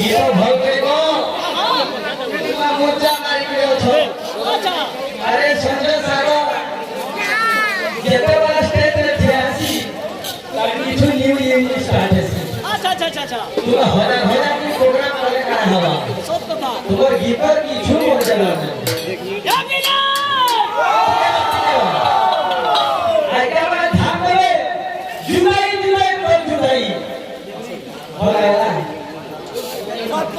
यो भौके को कितना मोर्चा मारी गयो छो अरे संजय सागर जेते वाला स्टेज रे थियासी ताकि छु न्यू स्टार्ट है अच्छा तू हरा हरा की प्रोग्राम करे का हवा सब कथा तोर गीतर की छु मोर चला आइका में धाम देवे जुलाई जुलाई कोई जुलाई होला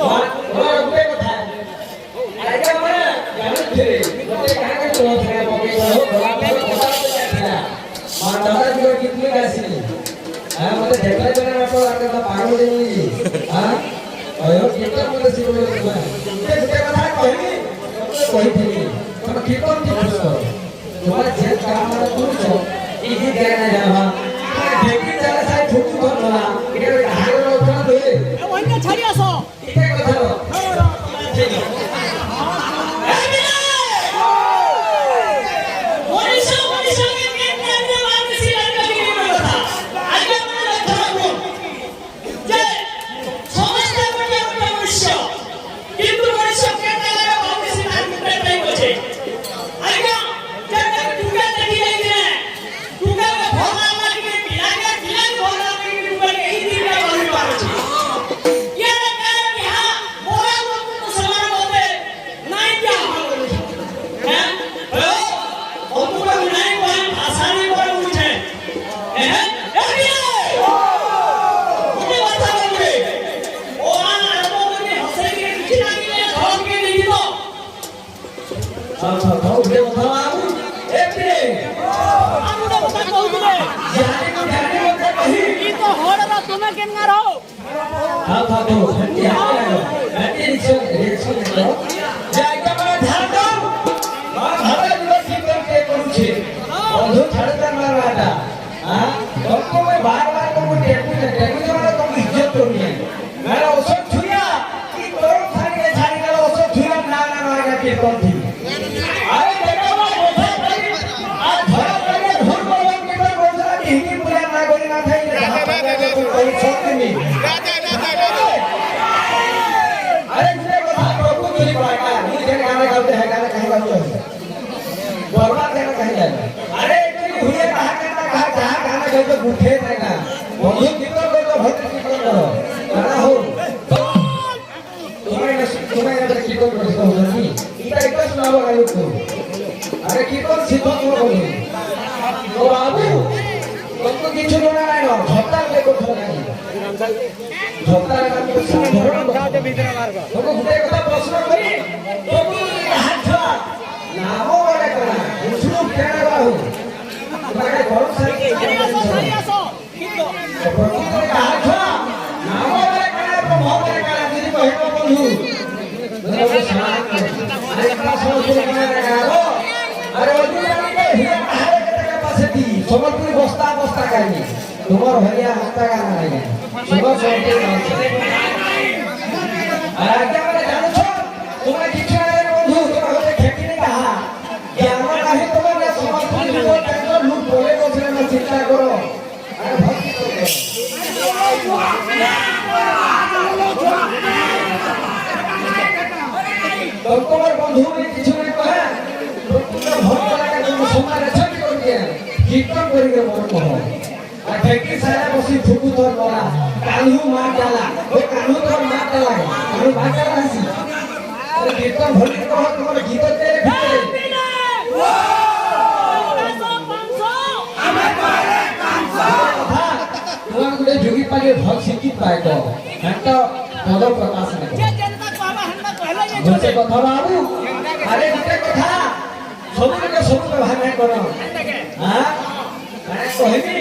और रुपए को था आइका में जाने थे रुपए कहां के तो थे मौके हो भला भला पता था और दादा जी कितनी गासी हां मते देखले बने आप आके तो पागल नहीं हां अयो कितना मते सिखले ये छोटे कथा कहि थी तुम कीर्तन की खुश करो तुम्हारा जे काम है तुम छो इजी कहना जावा देखी चला साइ ठुकु कर बोला इके हार उठा दे ओइने छाड़ी आसो इके कथा ठीक है अरे कीर्तन सिद्ध को बोली ओ बाबू तुमको किछु ना ना झपटा ले को नहीं झपटा का तो साधारण गाते भीतर मार को तुमको गुटे कथा प्रश्न करी तुमको हाथ नामो वाला करा उसनु केना बाहु तुम्हारे घर से सरी आसो तुमको हाथ नामो वाला करा प्रभाव वाला करा यदि कहबो बंधु अरे शांत अरे प्रश्न शुरू करना अरे ओजुरानी के हिया बाहर के पास थी समर्पण बस्ता बस्ता काई तुमर हरिया हत्ता गाना नहीं सुबह सोते अरे क्या मैंने जानो छो तुम्हारे किछा रे बंधु तुम होते खेती नहीं कहा ज्ञान नहीं तुम्हारे समर्पण को टेंशन लूट बोले को से ना चिंता करो अरे भक्ति करो तुम्हारे बंधु ने किछु नहीं कहा भक्त लगा तुम समाज अच्छा कर दिया कीर्तन करके मन कहो आ ठेकी सारा बसी ठुकु तोर बोला कान्हू मार डाला ओ कान्हू तोर मार डाला हम बात कर रही अरे कीर्तन भली कहो तुम्हारे गीत तेरे भीतर वो 500 हमें पारे 500 हां तुम गुडे जोगी पागे भक्त सिखी पाए तो हंता पद प्रकाश ने जे जनता बाबा हन्ना कहले जे जोसे कथा बाबू अरे गुटे कथा सबके के सब व्यवहार नहीं करो हां अरे कहबी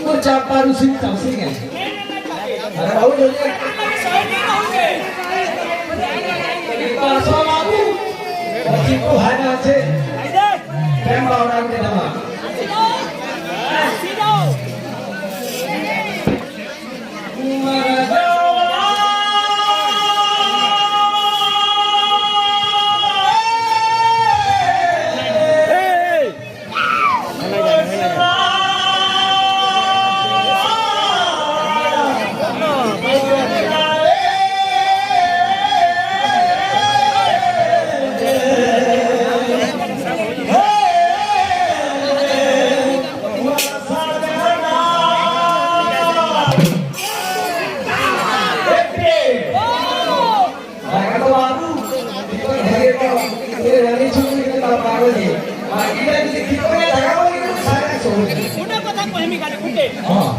को चापा रुसी चासी है अरे बाबू जल्दी पासो बाबू बच्ची को भाना আছে प्रेम भावना के दमा सीधो हाँ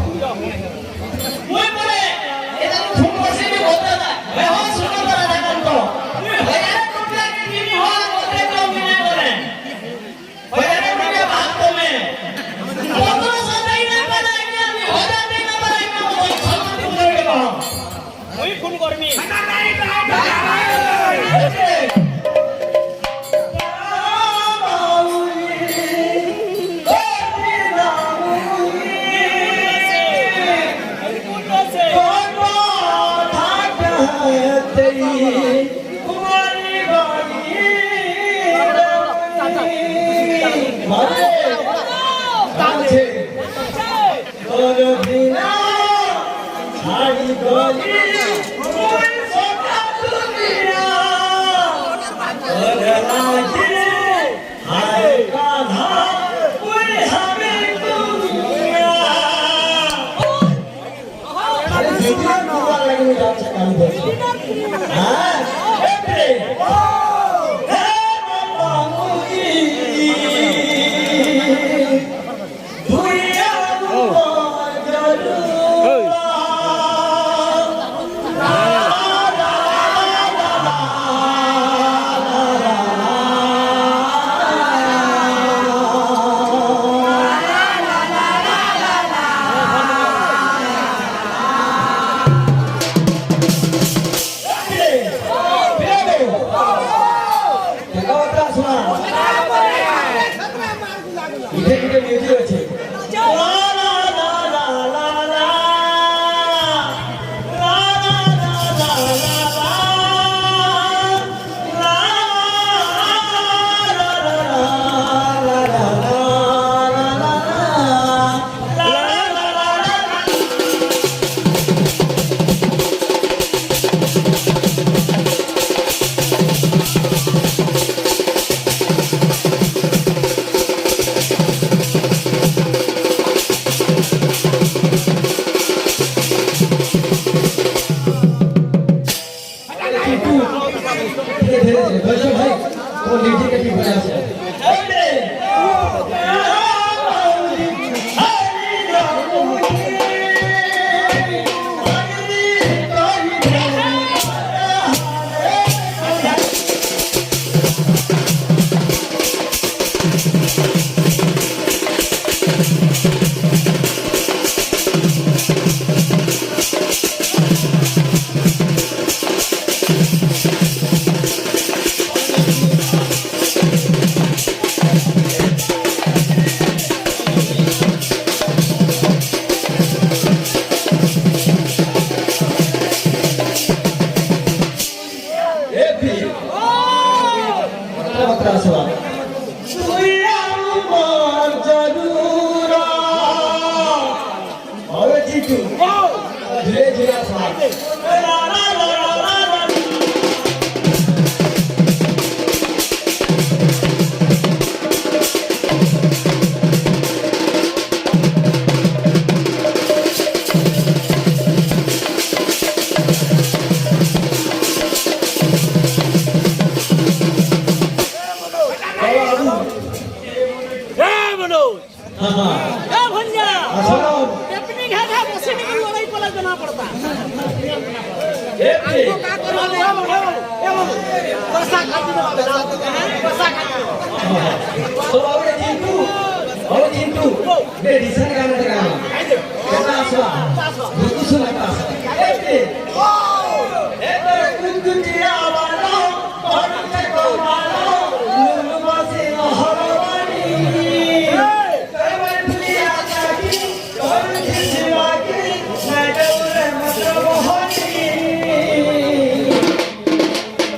মই পরে এটা ফোন করছি নি বলতে না ভাই হন শুনো করা থাকেন তো ভাইয়ারে টুকরা কি নিবি হন বলতে তো অভিনয় করেন ভাইয়ারে টুকরা ভাগ কমে কত সদাই না বানাই আমি হাজার টাকা বানাই না ওই সম্মতি করে গেল ওই ফোন করবি